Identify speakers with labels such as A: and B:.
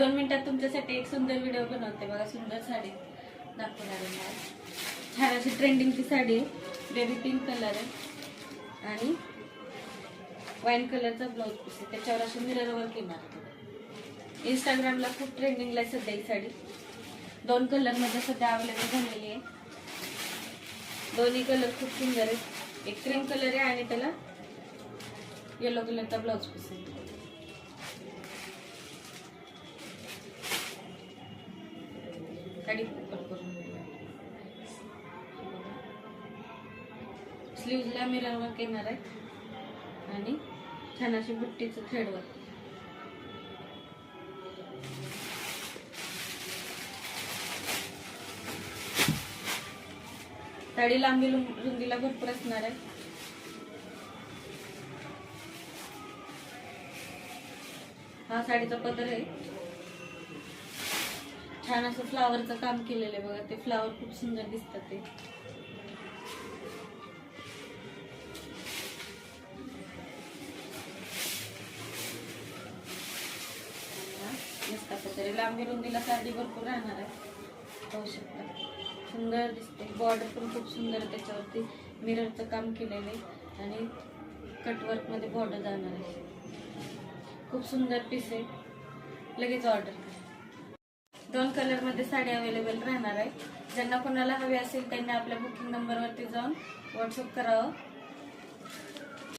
A: 2 मिनिटात तुमच्यासाठी एक सुंदर व्हिडिओ बनवते बघा. सुंदर साडी दाखवणार आहे मला. छान अशी ट्रेंडिंगची साडी आहे. बेबी पिंक कलर आहे आणि वाईन कलरचा ब्लाऊज पीस आहे. त्याच्यावर अशी मिरर वर्क येणार आहे. इंस्टाग्रामला खूप ट्रेंडिंगला आहे सध्या ही साडी. 2 कलरमध्ये सध्या अवेलेबल झालेली आहे. दोन्ही कलर खूप सुंदर आहेत. एक क्रीम कलर आहे आणि त्याला येलो कलरचा ब्लाऊज पीस आहे. साडी ओपन करून स्लीव्हजला मिरर वर्क येणार आहे आणि छान अशी बुट्टीचं थ्रेड वर्क. साडी लांबी रुंदीला भरपूर असणार आहे. हा साडीचा पदर आहे. छान असं फ्लावरचं काम केलेलं आहे बघा. ते फ्लावर खूप सुंदर दिसतात. ते मस्त पदर. लांबी रुंदीला साडी भरपूर राहणार आहे. पाहू शकता सुंदर दिसते. बॉर्डर पण खूप सुंदर आहे. त्याच्यावरती मिररचं काम केलेलं आहे आणि कटवर्क मध्ये बॉर्डर जाणार आहे. खूप सुंदर पीस आहे. लगेच ऑर्डर करा. 2 कलर मध्ये साडी अवेलेबल राहणार आहे. ज्यांना कोणाला हवी असेल त्यांनी आपल्या बुकिंग नंबरवरती जाऊन व्हॉट्सअप करावं.